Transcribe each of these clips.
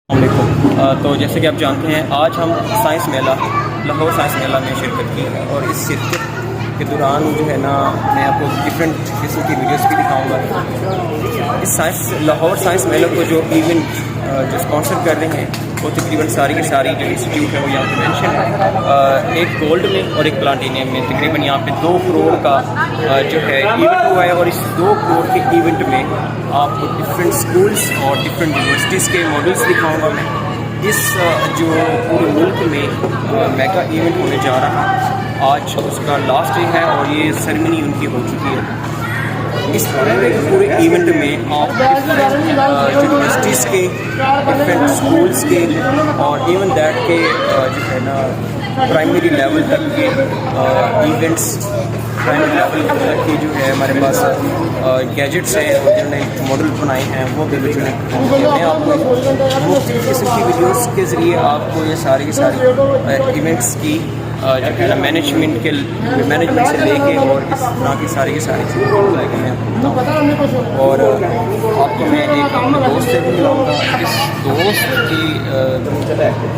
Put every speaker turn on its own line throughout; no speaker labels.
तो जैसे कि आप जानते हैं आज हम साइंस मेला लाहौर साइंस मेला में शिरकत की है और इस शिरकत के दौरान जो है ना मैं आपको डिफरेंट किस्म की वीडियोस भी दिखाऊंगा। इस लाहौर साइंस मेला को जो इवेंट जो स्पॉन्सर कर रहे हैं वो तकरीबन सारी की सारी जो इंस्टीट्यूट है वो यहाँ पे मेंशन है। एक गोल्ड में और एक प्लाटिनियम में तकरीबन यहाँ पे 2 करोड़ का जो है इवेंट हुआ है और इस 2 करोड़ के इवेंट में आपको डिफरेंट स्कूल्स और डिफरेंट यूनिवर्सिटीज़ के मॉडल्स दिखाऊंगा मैं। इस जो पूरे मुल्क में मेगा इवेंट होने जा रहा है आज उसका लास्ट डे है और ये सेरेमनी उनकी हो चुकी है। इस पूरे इवेंट में आप यूनिवर्सिटीज़ के डिफरेंट स्कूल्स के और इवन दैट के जो है ना प्राइमरी लेवल तक के इवेंट्स प्राइमरी लेवल तक के जो है हमारे पास गैजेट्स हैं और जिन्होंने मॉडल बनाए हैं वो भी बच्चों ने मैं आपको मुख्तलिफ किस्म की वीडियोस के ज़रिए आपको ये सारी की सारी इवेंट्स की जो है ना मैनेजमेंट से लेके और इस तरह की सारी चीज़ें बताएगा मैं आपको बताऊँ। और आपको मैं एक अपने दोस्त से भी मिलाऊँगा। इस दोस्त के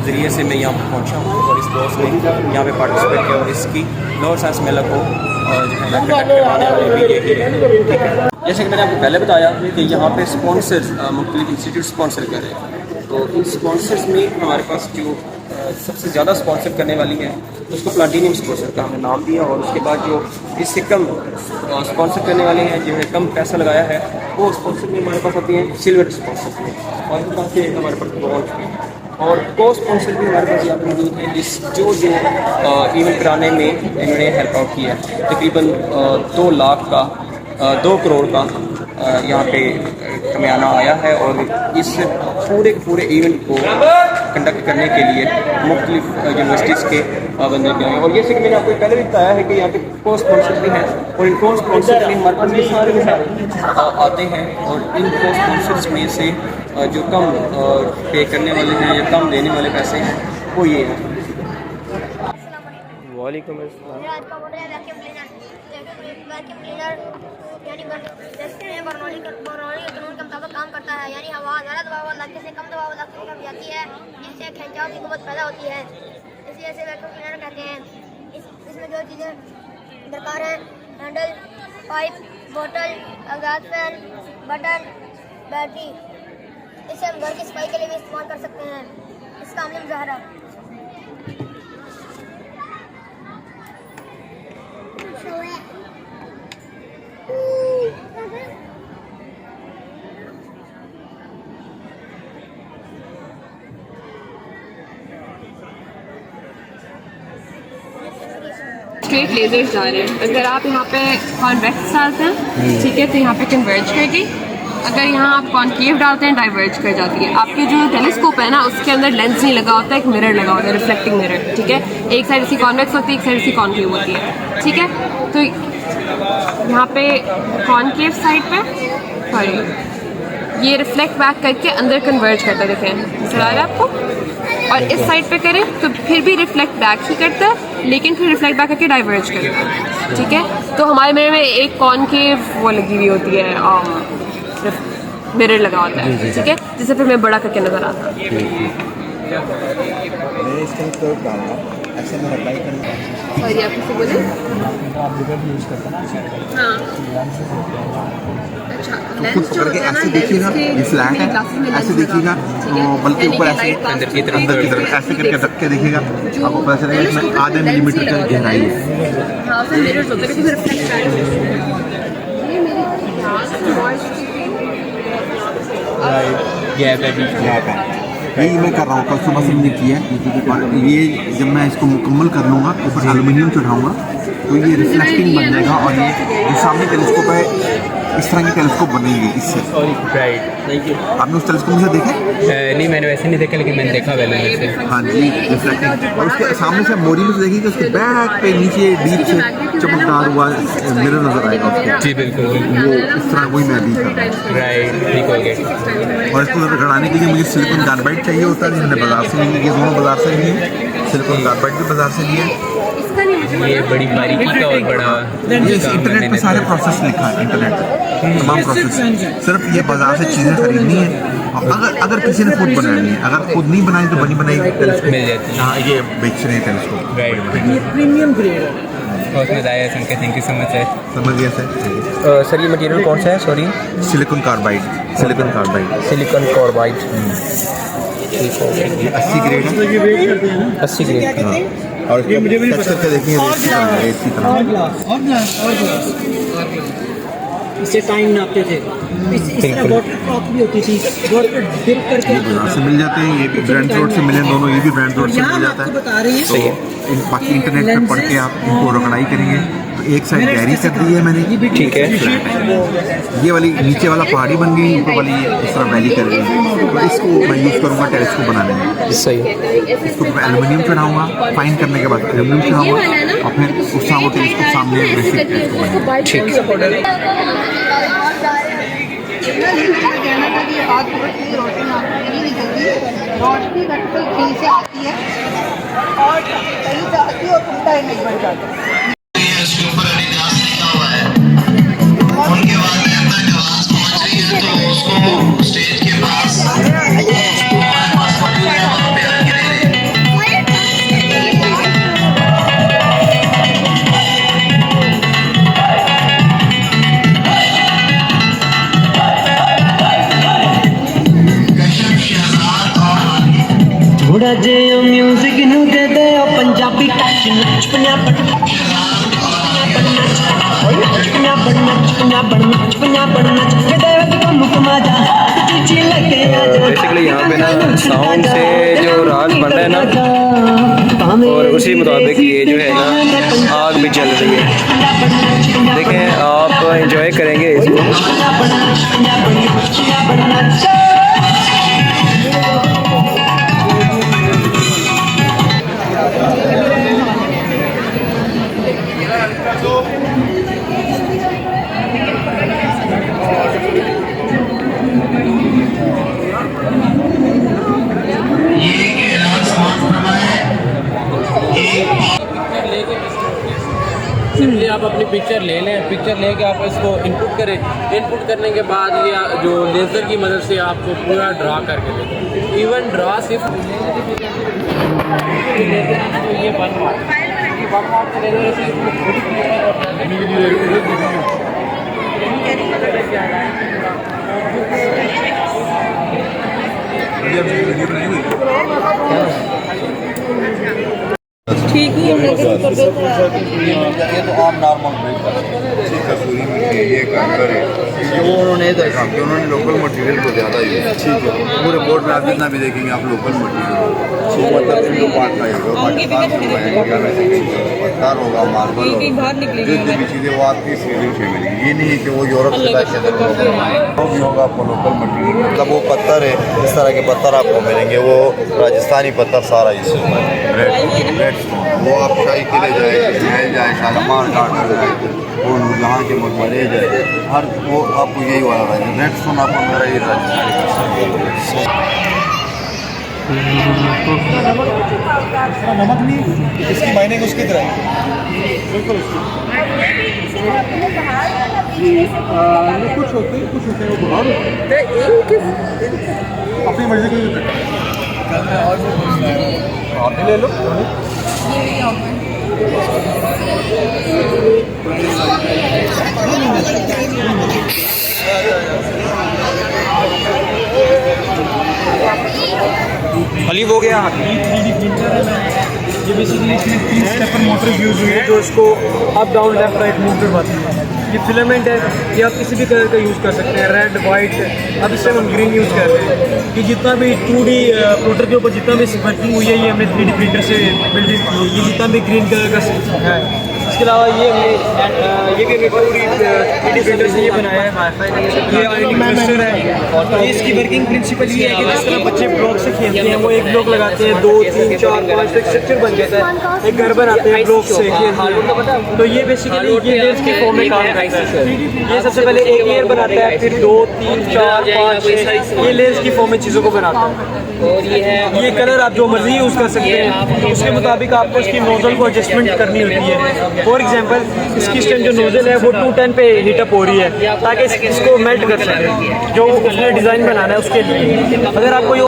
ज़रिए से मैं यहाँ पर पहुँचा हूँ और इस दोस्त ने यहाँ पे पार्टिसिपेट किया और इसकी लाहौर साइंस मेला को जो है ना कंडक्ट करवाने वाले भी यही है। ठीक है, जैसे कि मैंने आपको पहले बताया कि यहाँ पे स्पॉन्सर मुख्तलिफ इंस्टीट्यूट स्पॉन्सर कर रहे हैं। तो इन स्पॉन्सर्स में हमारे पास जो सबसे ज़्यादा स्पॉन्सर करने वाली है उसको प्लाटिनियम स्पॉन्सर का हमने नाम दिया और उसके बाद जो इससे कम स्पॉन्सर करने वाले हैं जिन्होंने कम पैसा लगाया है वो स्पॉन्सर में हमारे पास आती हैं सिल्वर स्पॉन्सर में और उसके पास हमारे पास ब्रॉन्ज में और को स्पॉन्सर भी हमारे पास यहाँ पर मौजूद है जिस जो इवेंट कराने में इन्होंने हेल्प आउट किया है। तकरीबन 2 लाख का 2 करोड़ का यहाँ पे कमियाना आया है और इस पूरे इवेंट को कंडक्ट करने के लिए मुख्तलिफ यूनिवर्सिटीज़ के बंदे भी आए और जैसे कि मैंने आपको पहले भी बताया है कि यहाँ पे को स्पॉन्सर भी हैं और इन को स्पॉन्सर भी हमारे पास सारे के सारे आते हैं और इन को स्पॉन्सर्स में से जो कम पे करने वाले हैं या कम देने वाले पैसे हैं वो ये हैं। वालेकुम अस्सलाम।
काम करता है यानी हवा ज़्यादा दबाव लगने से कम दबाव लगने कम जाती है जिससे खिंचाव की कुव्वत पैदा होती है। इसलिए इसे वैक्यूम क्लीनर कहते हैं। इसमें जो चीज़ें दरकार हैं हैंडल, पाइप, बोतल, एग्जॉस्ट फैन, बटन, बैटरी। इसे हम घर की सफाई के लिए भी इस्तेमाल कर सकते हैं। इसका अमल ज़हरा
स्ट्रेट लेजर्स जा रहे हैं। अगर आप यहाँ पे कॉन्वेक्स डालते हैं ठीक है तो यहाँ पे कन्वर्ज करेगी। अगर यहाँ आप कॉन्केव डालते हैं डाइवर्ज कर जाती है। आपके जो टेलीस्कोप है ना उसके अंदर लेंस नहीं लगा होता है, एक मिरर लगा होता है, रिफ्लेक्टिंग मिरर। ठीक है, एक साइड इसकी कॉन्वेक्स होती है, एक साइड इसकी कॉन्केव होती है। ठीक है, तो यहाँ पे कॉन्केव साइड पे सॉरी ये रिफ्लेक्ट बैक करके अंदर कन्वर्ज करता है। देखें नजर आ रहा है आपको। और इस साइड पे करें तो फिर भी रिफ्लेक्ट बैक ही करता है लेकिन फिर रिफ्लेक्ट बैक करके डाइवर्ज करता है। ठीक है, तो हमारे मिरर में एक कॉन्केव वो लगी हुई होती है मिरर लगा होता है। ठीक है, जिससे फिर मैं बड़ा करके नजर आता है। सॉरी आप किसी बोले हाँ
खुद पकड़ के ऐसे देखिएगा, ये फ्लैट है, ऐसे देखिएगा बल्कि ऊपर ऐसे अंदर की तरफ ऐसे करके रख के देखिएगा, आपको पता चलेगा इसमें आधे मिलीमीटर की गहराई है।
हाँ फिर मिरर्स होते हैं क्योंकि रिफ्लेक्ट
गैप है। यही मैं कर रहा हूँ, कल सुबह से मैंने किया है और ये जब मैं इसको मुकम्मल कर लूँगा ऊपर एल्युमिनियम चढ़ाऊँगा तो ये रिफ्लेक्टिंग बन जाएगा और ये जो सामने टेलीस्कोप है इस तरह की टेलीस्कोप बनेगी इससे।
Right, thank you.
आपने उस टेलीस्कोप से देखे?
नहीं मैंने वैसे नहीं देखा लेकिन मैंने देखा पहले से।
हाँ जी, रिफ्लेक्टिंग। और उसके सामने से मोड़ी में से देखिए उसके बैक पे नीचे डीप से चमकदार हुआ मिरर नजर आएगा उसको।
जी बिल्कुल,
वो इस तरह वही मैं अभी कर रहा हूँ।
राइट, ठीक हो गया।
और इसको गड़ाने के लिए मुझे सिलिकॉन कार्बाइड चाहिए होता है, मैंने बाजार से लिए, ये दोनों बाजार से लिए, सिलिकॉन कार्बाइड भी बाजार से लिए।
ये बड़ी बारीकी का और बड़ा
ये इंटरनेट पे सारे प्रोसेस लिखा है, इंटरनेट पे तमाम प्रोसेस। सिर्फ ये बाजार से चीज़ें खरीदनी है अगर किसी ने खुद बनाया नहीं है, अगर खुद नहीं बनाई तो बनी बनाई टेलीस्कोप
मिल जाती है।
हाँ ये बेच रहे हैं टेलीस्कोप।
प्रीमियम ग्रेड है।
बहुत मज़ा आया सुन के, thank you so much sir.
समझ गया सर।
सर ये मटेरियल कौन सा है? Sorry,
silicon carbide.
Silicon carbide. ठीक हो गया।
ये 80 ग्रेड है।
80 ग्रेड।
हाँ और टच करके देखेंगे रेत की तरह।
इससे टाइम नापते थे। इस तरह वाटर क्रॉप भी होती थी, वाटर डिप करके
ये बाजार से मिल जाते हैं, ये भी ब्रांड रोड से मिले दोनों, ये भी ब्रांड रोड से
यहाँ
मिल
हम
जाता
आपको
है।
बता रहे हैं
तो बाकी इंटरनेट पे पढ़ के आप इनको रगड़ाई करेंगे तो एक साइड गहरी कर दी है मैंने,
ठीक है।
ये वाली नीचे वाला पहाड़ी बन गई, ऊपर वाली ये इस तरह वैली कर गई। तो इसको मैं यूज़ करूँगा टेलीस्कोप बनाने में।
सही।
इसको मैं एल्युमिनियम चढ़ाऊँगा, फाइन करने के बाद एल्युमिनियम चढ़ाऊँगा और फिर उस वो टेलीस्कोप सामने बेसिक टेलीस्कोप बनाऊंगा।
ठीक।
रोशनी घटकर खिल से आती है और सही से आती है और टूटा ही नहीं बन जाता।
उनके बाद आवाज पहुंच रही है तो उसको स्टेज के पास
थोड़ा जे म्यूजिक नू दे दे पंजाबी टच नच पंजाब
बेसिकली यहाँ पे ना साउंड से जो राग बन रहा है ना, और उसी मुताबिक ये जो है ना आग भी चल रही है। देखें आप एंजॉय करेंगे इसको।
सिंपली आप अपनी पिक्चर ले लें, पिक्चर लेके आप इसको इनपुट करें। इनपुट करने के बाद ये जो लेज़र की मदद से आपको पूरा ड्रा करके दें। इवन ड्रा सिर्फ ये वन वाट के लेज़र से
ठीक ही है लेकिन कर देते हैं।
ये तो आम नॉर्मल कसूरी मेथी ये कर वो उन्होंने देखा कि उन्होंने लोकल मटेरियल को ज़्यादा यूज़। ठीक है, पूरे बोर्ड में आप जितना भी देखेंगे आप लोकल मटेरियल मतलब इंडो पार्ट का होगा, पाकिस्तान से होगा, इंडिया में से पत्थर होगा, मार्बल होगा, जो भी चीज़ें वो आपकी सीलिंग से मिलेंगी। ये नहीं है कि वो यूरोप से लाके जो भी होगा आपको लोकल मटेरियल, मतलब वो पत्थर है, इस तरह के पत्थर आपको मिलेंगे। वो राजस्थानी पत्थर सारा इससे वो आप शाही किले जाए, महल जाए, शालीमार घाट जाए, वो नूरजहाँ के मकबरे जाए, हर वो आपको यही वाला रहेगा। रेड स्टोन आपको मेरा ये राजस्थानी
नमक नहीं, इसकी माइनिंग उसकी तरह बिल्कुल कुछ होते हैं वो बहुत अपनी मर्जी की आप भी ले लो।
हली हो गया।
ये बेसिकली इसमें 3 स्टेपर मोटर यूज़ हुई है जो इसको up down left right move करवाती है। ये फिलामेंट है, ये आप किसी भी कलर का यूज़ कर सकते हैं, रेड वाइट। अब इस टाइम हम ग्रीन यूज़ कर रहे हैं कि जितना भी 2D प्रोटर के ऊपर जितना भी वर्किंग हुई है ये हमने 3D प्रिंटर से बिल्डिंग की है। ये जितना भी ग्रीन कलर का है, इसके अलावा ये भी हमें पूरी 3D प्रिंटर से ये बनाया है। ये आयोनिक क्लस्टर है और इसकी वर्किंग प्रिंसिपल ये है कि जिस तरह बच्चे ब्लॉक से खेल पहनते हैं वो एक ब्लॉक लगाते हैं, 2 3 4 5 तक स्ट्रक्चर बन जाता है, एक घर बनाते हैं ब्लॉक से। तो ये बेसिकली ये लेयर्स के फॉर्म में काम करता है। ये सबसे पहले एक लेयर बनाता है, फिर 2 3 4 5 6 ये लेयर्स की फॉर्म में चीज़ों को बनाता है। और ये कलर आप जो मर्जी यूज़ कर सकते हैं, उसके मुताबिक आपको इसकी नोजल को एडजस्टमेंट करनी होती है। फॉर एग्जांपल इसकी इस टाइम जो नोजल है वो 210 पे हीटअप हो रही है ताकि इसको मेल्ट कर सके, जो उसने डिज़ाइन बनाना है उसके लिए। अगर आपको ये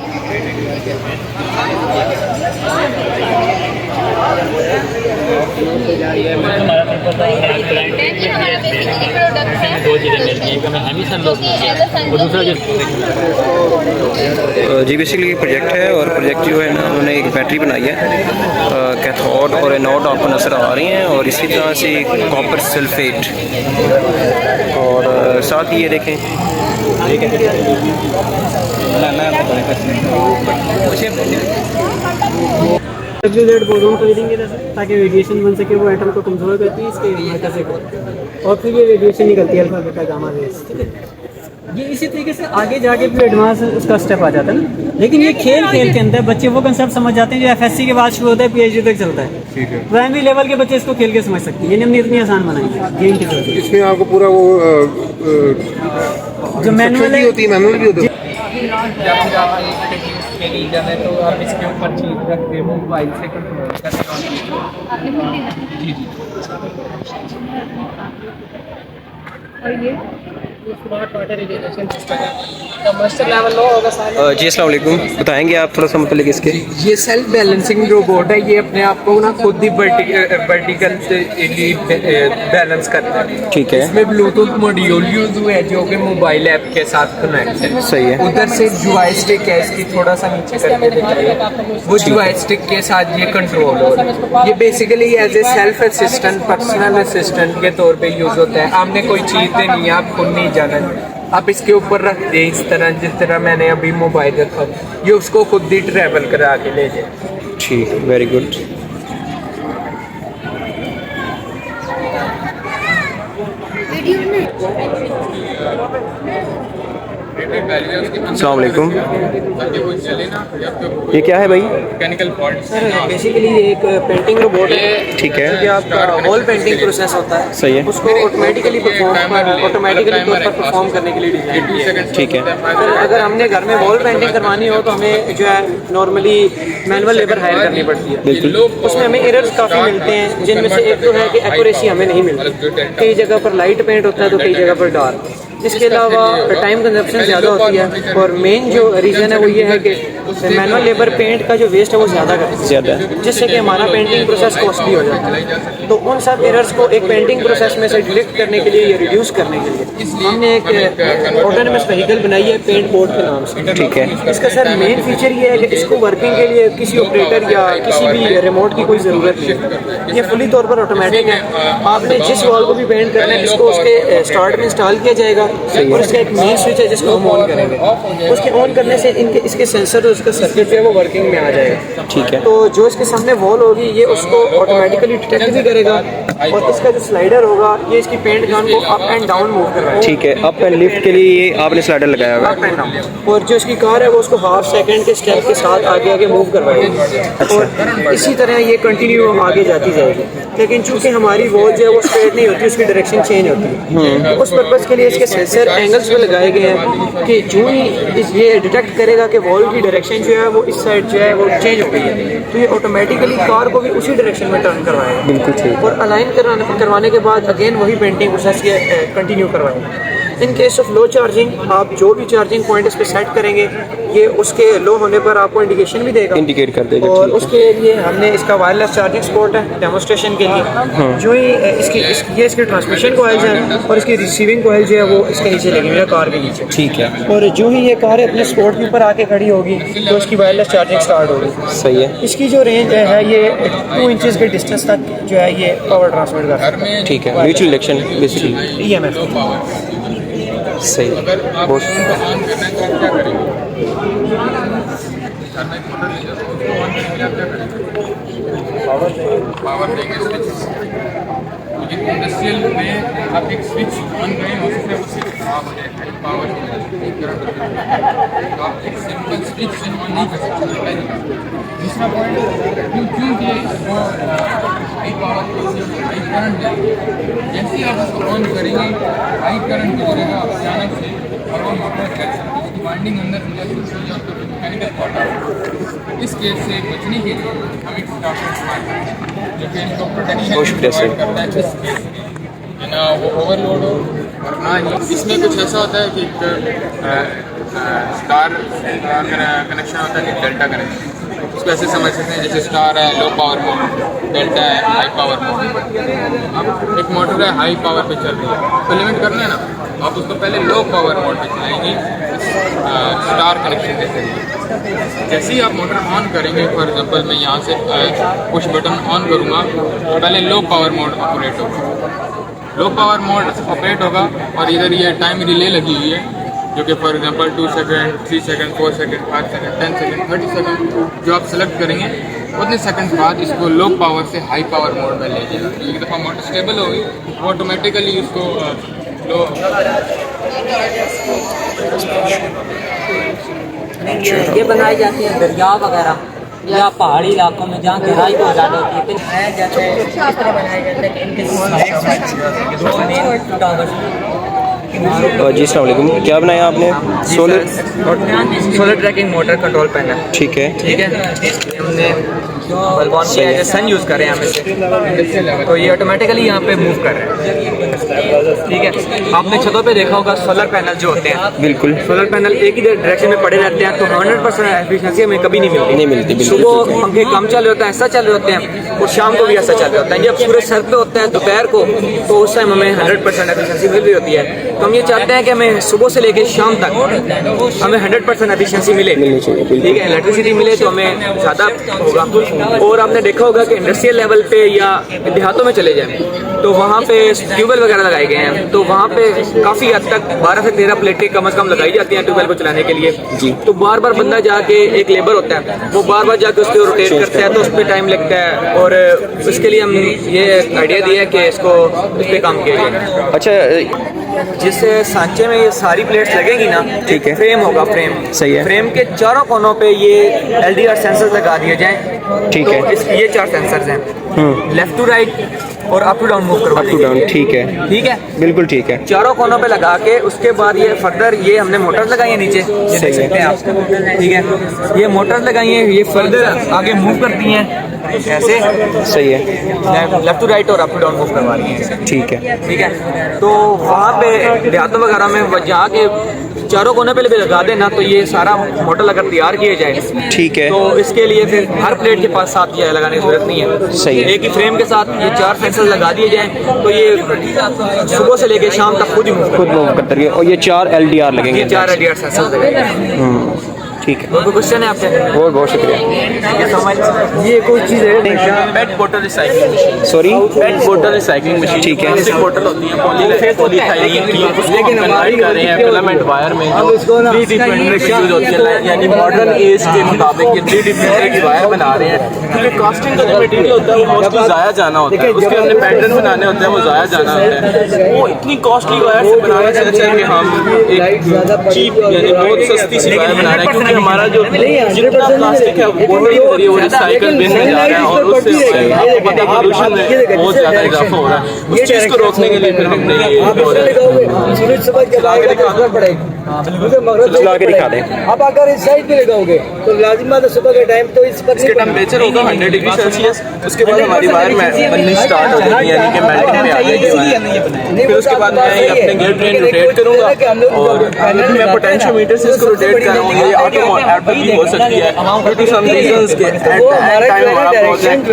दो चीज़ें मिलती हैं, एक हमें हेमिसन लोग मिलती है और दूसरा जो
जी बेसिकली ये प्रोजेक्ट है, और प्रोजेक्ट जो है ना उन्होंने एक बैटरी बनाई है, कैथोड और एनोड आपको नज़र आ रही हैं, और इसी तरह से कॉपर सल्फेट, और साथ ही ये देखें
रेड बोरोन को देंगे ताकि रेडिएशन बन सके, वो एटम को कमज़ोर करती है इसके मरकज़ से, और फिर ये रेडिएशन निकलती है अल्फा बीटा गामा रेज़, ठीक है। ये इसी तरीके से आगे जाके फिर एडवांस उसका स्टेप आ जाता है ना। लेकिन ये खेल के अंदर बच्चे वो कंसेप्ट समझ जाते हैं जो एफएससी के बाद शुरू होता है, पीएचडी तक चलता है। प्राइमरी लेवल के बच्चे इसको खेल के समझ सकते हैं, ये हमने इतनी आसान बनाई है गेम की तरह।
इसमें आपको पूरा वो
जो मैनुअल
होती है, मैनुअल भी होती है।
तो आप इसके ऊपर चीज रख के मोबाइल से कंट्रोल कर
स्मार्ट वाटर इरिगेशन सिस्टम है, कमर्शियल लेवल लो होगा सारे।
जी अस्सलाम वालेकुम, बताएंगे आप थोड़ा सा मतलब इसके?
ये सेल्फ बैलेंसिंग रोबोट है, ये अपने आप को ना खुद ही वर्टिकल से बैलेंस करता है।
ठीक है।
इसमें ब्लूटूथ मॉड्यूल यूज हुआ है जो कि मोबाइल ऐप के साथ कनेक्ट है।
सही है।
उधर से जॉयस्टिक है, इसकी थोड़ा सा नीचे करके दिखाइए, वो जॉयस्टिक के साथ ये कंट्रोल हो रहा है। ये basically as a self assistant, personal assistant के तौर पे यूज होता है। आपने कोई चीज़ देनी है, आप खुद नहीं जाना, आप इसके ऊपर रख दें इस तरह, जिस तरह मैंने अभी मोबाइल रखा, ये उसको खुद ही ट्रैवल करा के ले जाए।
ठीक, वेरी गुड। अस्सलाम वालेकुम, ये क्या है भाई?
Mechanical fault.
सर बेसिकली ये एक पेंटिंग रोबोट है,
ठीक है।
जो आपका वॉल पेंटिंग प्रोसेस होता है,
सही है।
उसको ऑटोमेटिकली परफॉर्म करने के लिए डिजाइन किया है।
ठीक है।
अगर हमने घर में वॉल पेंटिंग करवानी हो तो हमें जो है नॉर्मली मैनुअल लेबर हायर करनी पड़ती है।
बिल्कुल।
उसमें हमें एरर्स काफ़ी मिलते हैं, जिनमें से एक तो है कि एक्यूरेसी हमें नहीं मिलती, कई जगह पर लाइट पेंट होता है तो कई जगह पर डार्क। इसके अलावा टाइम कंजप्शन ज़्यादा होती है, और मेन जो रीज़न है वो ये है कि मैनुअल लेबर पेंट का जो वेस्ट है वो ज़्यादा करती है, जिससे कि हमारा पेंटिंग प्रोसेस कॉस्टली हो जाता है। तो उन सब एरर्स को एक पेंटिंग प्रोसेस में से डिटेक्ट करने के लिए या रिड्यूस करने के लिए हमने एक ऑटोनोमस व्हीकल बनाई है पेंट बोर्ड के नाम से।
ठीक है।
इसका सर मेन फीचर ये है कि इसको वर्किंग के लिए किसी ऑपरेटर या किसी भी रिमोट की कोई ज़रूरत नहीं है, ये फुली तौर पर ऑटोमेटिक है। आपने जिस वॉल को भी पेंट करना है इसको उसके स्टार्ट में इंस्टॉल किया जाएगा, और इसका एक मेन स्विच है जिसको हम ऑन करेंगे। उसके ऑन करने से इसके सेंसर और इसका सर्किट जो है वो वर्किंग में आ जाएगा।
ठीक है।
तो जो इसके सामने वॉल होगी ये उसको ऑटोमेटिकली डिटेक्ट भी करेगा, और इसका जो स्लाइडर होगा ये इसकी पेंट गन को अप एंड डाउन मूव करवाएगा।
ठीक है। अप एंड लिफ्ट के लिए ये आपने स्लाइडर लगाया हुआ
अप एंड डाउन, और जो इसकी कार है वो उसको हाफ सेकंड के स्टेप के साथ आगे आगे मूव करवाएगी, और इसी तरह ये कंटिन्यू आगे जाती जाएगी। लेकिन चूंकि हमारी वॉल जो है वो स्ट्रेट नहीं होती, उसकी डायरेक्शन चेंज होती है, तो उस पर्पज़ के लिए इसके सेंसर एंगल्स पे लगाए गए हैं कि जो ही ये डिटेक्ट करेगा कि वॉल की डायरेक्शन जो है वो इस साइड जो है वो चेंज हो गई है, तो ये ऑटोमेटिकली कार को भी उसी डायरेक्शन में टर्न करवाएगा।
बिल्कुल ठीक।
और अलाइन करवाने के बाद अगेन वही पेंटिंग प्रोसेस ये कंटिन्यू करवाएगा। In case of low charging, आप जो भी चार्जिंग पॉइंट इस पे सेट करेंगे ये उसके लो होने पर आपको इंडिकेशन भी देगा,
इंडिकेट कर देगा।
और उसके लिए हमने इसका वायरलेस चार्जिंग सपोर्ट है डेमोस्ट्रेशन के लिए। जो ही इसकी ट्रांसमिशन कॉइल्स हैं और इसकी रिसीविंग कॉइल जो है वो इसके नीचे लगी हुई है, कार के नीचे।
ठीक है।
और जो ही ये कार अपने स्पोर्ट के ऊपर आके खड़ी होगी तो इसकी वायरलेस चार्जिंग स्टार्ट होगी।
सही है।
इसकी जो रेंज है ये 2 इंचेस के डिस्टेंस तक जो है ये पावर ट्रांसमिट कर सकता है।
ठीक है। Mutual election basically
EMF।
सही। बहुत
पावर देंगे स्विच, इंडस्ट्रियल में आप एक स्विच ऑन करें, उससे वो स्विच
खराब हो जाए, हाई पावर हो जाए, तो आप एक सिंपल स्विच से ऑन नहीं कर सकते, पहली बात। दूसरा पॉइंट, क्योंकि वो हाई पावर हाई करंट जाएगी, जैसे ही आप उसको ऑन करेंगे हाई करंट गुजरेगा अचानक से और वो मोटर कर उसकी वाइंडिंग अंदर हो जाती है, मैकेनिकल फॉल्ट आता है। इस केस से बचने के लिए हम एक स्टार्टर इस्तेमाल करते हैं जो कि इसको प्रोटेक्शन प्रोवाइड करता है इस केस में, कि ना वो ओवरलोड हो और ना ही इसमें कुछ ऐसा होता है कि स्टार कनेक्शन होता है कि डेल्टा कनेक्शन, उसको ऐसे समझ सकते हैं जैसे स्टार है लो पावर मोड, डेल्टा है हाई पावर मोड। अब एक मोटर है हाई पावर पे चल रही है, तो लिमिट करना है ना, आप उसको पहले लो पावर मोड पे चलाएंगे स्टार कनेक्शन के जरिए। जैसे ही आप मोटर ऑन करेंगे, फॉर एग्जांपल मैं यहाँ से पुश बटन ऑन करूँगा, पहले लो पावर मोड ऑपरेट होगा, लो पावर मोड ऑपरेट होगा और इधर ये टाइम रिले लगी हुई है जो कि for example 2 second, 3 second, 4 second, 5 second, 10 second, 30 second जो आप सेलेक्ट करेंगे उतने सेकंड बाद इसको लो पावर से हाई पावर मोड में ले जाएगा। एक दफ़ा मोटर स्टेबल होगी वो ऑटोमेटिकली उसको लो
ये बनाई जाती है दरिया वगैरह या पहाड़ी इलाकों में जहाँ गहराई बहुत ज़्यादा होती है, तो बनाया जाता है इस तरह बनाया जाता है कि इनके
जी अस्सलाम वालेकुम, क्या बनाया आपने?
Solar tracking motor control panel.
ठीक है,
ठीक है, हमने बलवान की एज ए सन यूज़ कर रहे हैं हम इसे, तो ये ऑटोमेटिकली यहाँ पे मूव कर रहे हैं। ठीक है, आपने छतों पे देखा होगा सोलर पैनल जो होते हैं,
बिल्कुल
सोलर पैनल एक ही डायरेक्शन में पड़े रहते हैं, तो 100% एफिशिएंसी हमें कभी नहीं मिलती। सुबह पंखे कम चल रहे होते हैं, ऐसा चल रहे होते हैं, और शाम को भी ऐसा चल रहे होता है। जब सूरज सर पे होता है दोपहर को, तो उस टाइम हमें 100% एफिशिएंसी मिल रही होती है। तो हम ये चाहते हैं कि हमें सुबह से लेकर शाम तक हमें 100% एफिशिएंसी मिले, ठीक है, इलेक्ट्रिसिटी मिले तो हमें ज़्यादा होगा। और आपने देखा होगा कि इंडस्ट्रियल लेवल पे या देहातों में चले जाएं तो वहाँ पे ट्यूबवेल वगैरह लगाए गए हैं, तो वहाँ पे काफ़ी हद तक 12 से 13 प्लेटें कम से कम लगाई जाती हैं ट्यूबवेल को चलाने के लिए जी। तो बार बार बंदा जाके, एक लेबर होता है वो बार बार जाके उसको रोटेट करता है, तो उस पर टाइम लगता है, और उसके लिए हम ये आइडिया दिया है कि इसको इस पर काम किया जाए।
अच्छा,
जिससे सांचे में ये सारी प्लेट्स लगेगी ना,
ठीक है,
फ्रेम होगा, फ्रेम
सही है,
फ्रेम के चारों कोनों पे ये LDR सेंसर्स लगा दिए जाएं,
ठीक है,
ये 4 सेंसर्स हैं, लेफ्ट टू राइट और अप टू डाउन मूव करवा देंगे,
ठीक है,
ठीक है,
बिल्कुल ठीक है,
चारों कोनों पे लगा के उसके बाद ये फर्दर ये हमने मोटर लगाई है नीचे, ये देख सकते हैं आप, ठीक है, ये मोटर लगाई है, ये फर्दर आगे मूव करती हैं ऐसे,
सही है,
लेफ्ट टू राइट और अप टू डाउन मूव करवा रही हैं,
ठीक है,
ठीक है। तो वहाँ पे देहातों वगैरह में जाके चारों कोने पे भी लगा देना, तो ये सारा मॉडल अगर तैयार किए जाए,
ठीक है,
तो इसके लिए फिर हर प्लेट के पास 7 ये लगाने की जरूरत नहीं है,
सही है,
एक ही फ्रेम के साथ ये 4 सेंसर लगा दिए जाएं, तो ये सुबह से लेके शाम तक खुद मूव
करते हैं, और ये 4 LDR लगेंगे,
4 LDR सेंसर लगेंगे,
ठीक है।
कोई क्वेश्चन है आपसे?
बहुत शुक्रिया।
ये कोई चीज़ है
पेट बोतल रिसाइकलिंग मशीन,
सॉरी,
पेट बोतल रिसाइकलिंग मशीन,
ठीक है,
प्लास्टिक बोतल होती है पॉलीथाइलीन की, उसको हम कन्वर्ट कर रहे हैं फिलामेंट वायर में, जो 3D प्रिंटर की यूज होती है, यानी मॉडर्न एज के मुताबिक ये 3D प्रिंटर की वायर बना रहे हैं, क्योंकि कास्टिंग का जो मटेरियल होता है वो मोस्टली ज़ाया जाना होता है, उसके हमने पैटर्न बनाने होते हैं, वो ज़ाया जाना होता है, वो इतनी कॉस्टली वायर से बनाने से अच्छा है कि हम एक चीप यानी बहुत सस्ती सी वायर बना रहे हैं, क्योंकि हमारा जो जितना प्लास्टिक है बोतल के जरिए वो रिसाइकल बिन में जा रहा है, और उससे पोल्यूशन में बहुत ज़्यादा इजाफा हो रहा है। उस चीज़ को रोकने के लिए फिर हमने ये
चला के दिखा दें।
अब अगर इस साइड पे लगाओगे तो लाजिम बात है सुबह के टाइम तो इस पर
इसका टेम्परेचर होगा 100 डिग्री सेल्सियस, उसके बाद हमारी वायर बननी स्टार्ट हो जाएगी, यानी कि मेल्टिंग पे आ जाएगी वायर। फिर उसके बाद मैं अपने गेयर ट्रेन रोटेट करूँगा, और मैं पोटेंशियोमीटर से इसको रोटेट कर रहा हूँ, ये ऑटो भी हो सकती है, ड्यू टू सम रीजंस के एट टाइम हमारा प्रोजेक्ट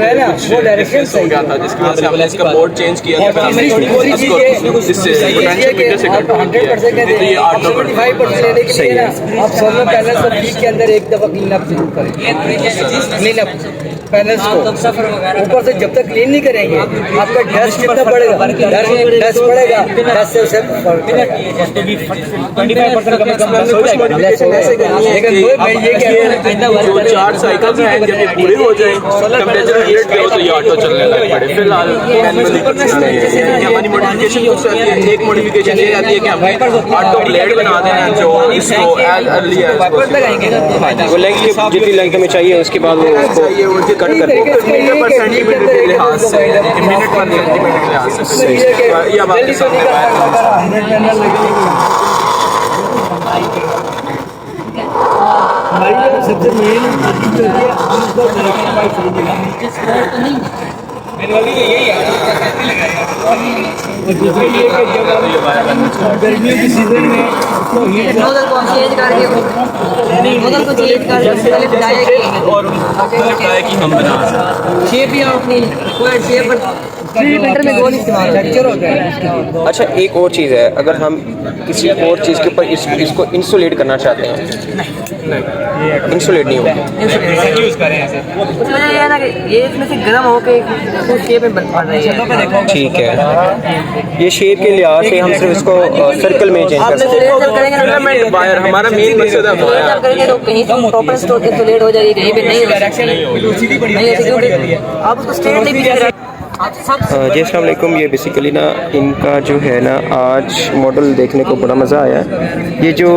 कुछ हो गया था, जिसकी वजह से हमने इसका बोर्ड चेंज किया था, फिर हमने इसको इससे पोटेंशियोमीटर से कंट्रोल किया, तो ये ऑटो
5% लेने के लिए ना आप सोलर पैनल्स को वीक के अंदर एक दफ़ा क्लीन अप जरूर करें। क्लीन अप पैनल्स को ऊपर से जब तक क्लीन नहीं करेंगे आपका डस्ट कितना बढ़ेगा, डस्ट बढ़ेगा, डस्ट से उसे लेकिन ये क्या
जो 4 साइकिल हैं जब ये पूरे हो जाए टेम्परेचर 100 पे हो तो ये ऑटो चलने लग पड़े। फिलहाल हमारी मॉडिफिकेशन एक मॉडिफिकेशन ये आती है कि हम ऑटो ब्लेड बना दें हैं जो इसको एज अर्ली एज
वो लेंथ जितनी लेंथ हमें चाहिए उसके बाद वो उसको कट कर दें
मीटर पर सेंटीमीटर के लिहाज से, मिनट पर सेंटीमीटर के लिहाज से। ये अब आपके सामने
सबसे मेन गर्मियों के सीजन में
नोजल को हम चेंज करके नोजल को चेंज करके
और कि हम बना सकते
शेप ही अपनी कोई शेप पर 3D प्रिंटर में गोल इस्तेमाल होता है।
अच्छा एक और चीज़ है, अगर हम किसी और चीज़ के ऊपर इसको इंसुलेट करना चाहते हैं, इंसुलेट नहीं होगा
उसमें ये है ना कि ये इसमें से गर्म होके शेप में बन रही है।
ठीक है, ये शेप के लिहाज से हम सिर्फ इसको सर्कल में चेंज कर सकते हैं।
वायर हमारा मेन मकसद है वायर
करेंगे तो कहीं प्रॉपर स्टोर तो लेट हो जाएगी, कहीं पे नहीं आप उसको स्ट्रेट नहीं
जी अस्सलाम वालेकुम। ये बेसिकली ना इनका जो है ना आज मॉडल देखने को बड़ा मज़ा आया। ये जो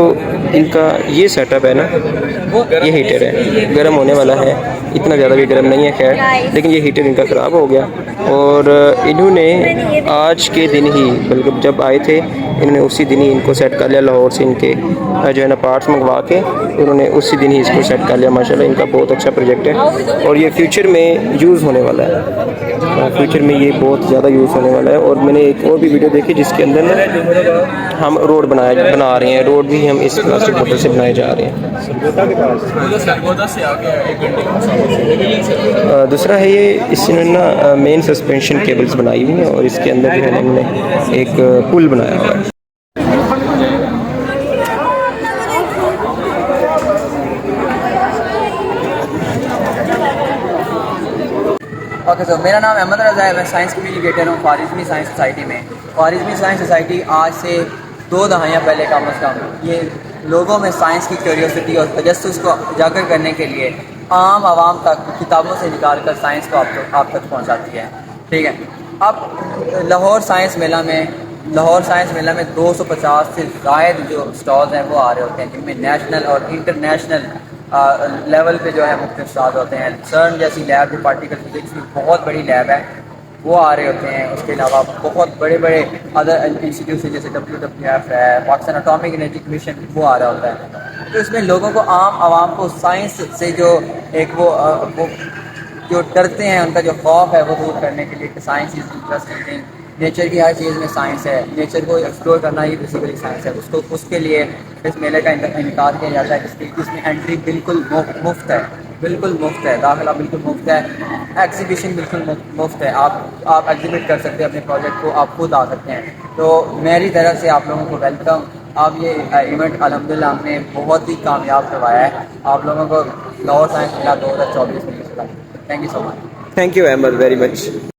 इनका ये सेटअप है ना, ये हीटर है, गर्म होने वाला है, इतना ज़्यादा भी गर्म नहीं है खैर, लेकिन ये हीटर इनका ख़राब हो गया और इन्होंने आज के दिन ही बल्कि जब आए थे इन्होंने उसी दिन ही इनको सेट कर लिया। लाहौर से इनके जो है ना पार्ट्स मंगवा के उन्होंने उसी दिन ही इसको सेट कर लिया। माशाल्लाह इनका बहुत अच्छा प्रोजेक्ट है और ये फ्यूचर में यूज़ होने वाला है, फ्यूचर में ये बहुत ज़्यादा यूज़ होने वाला है। और मैंने एक और भी वीडियो देखी जिसके अंदर ना हम रोड बना रहे हैं, रोड भी हम इस प्लास्टिक बोतल से बनाए जा रहे हैं। दूसरा है ये इसने ना मेन सस्पेंशन केबल्स बनाई हुई हैं और इसके अंदर जो है ना इन्होंने एक पुल बनाया हुआ है।
ओके सर, मेरा नाम अहमद रज़ा है, मैं साइंस कम्युनिकेटर हूँ ख्वारिज़मी साइंस सोसाइटी में। ख्वारिज़मी साइंस सोसाइटी आज से 2 दहाइयाँ पहले कम अज़ कम ये लोगों में साइंस की क्यूरियोसिटी और तजस्सुस को उजागर करने के लिए आम आवाम तक किताबों से निकाल कर साइंस को आप तक पहुँचाती है। ठीक है, अब लाहौर साइंस मेला में 250 से ज़ायद जो स्टॉल्स हैं वो आ रहे होते हैं, जिनमें नेशनल और इंटरनेशनल लेवल पे जो है मुख्तलिफ स्टॉल्स होते हैं। सर्न जैसी लैब जो पार्टिकल फिजिक्स की बहुत बड़ी लैब है वो आ रहे होते हैं। उसके अलावा बहुत बड़े बड़े अदर इंस्टीट्यूट जैसे WWF है, पाकिस्तान एटॉमिक एनर्जी कमीशन, वो आ रहा होता है। तो इसमें लोगों को आम आवाम को साइंस से जो एक वो जो डरते हैं उनका जो खौफ है वो दूर करने के लिए science is interesting thing, nature की हर चीज़ में साइंस है, नेचर को एक्सप्लोर करना ही बेसिकली साइंस है। उसके लिए इस मेले का इनकार किया जाता है। इसमें एंट्री बिल्कुल मुफ्त है, बिल्कुल मुफ्त है, दाखिला बिल्कुल मुफ्त है, एग्जीबिशन बिल्कुल मुफ्त है। आप एग्जिबिट कर सकते हैं अपने प्रोजेक्ट को, आप खुद आ सकते हैं। तो मेरी तरफ से आप लोगों को वेलकम। आप ये इवेंट अल्हम्दुलिल्लाह हमने बहुत ही कामयाब करवाया है। आप लोगों को लाहौर साइंस मेला 2024 में। Thank you so much.
Thank you Ahmad very much.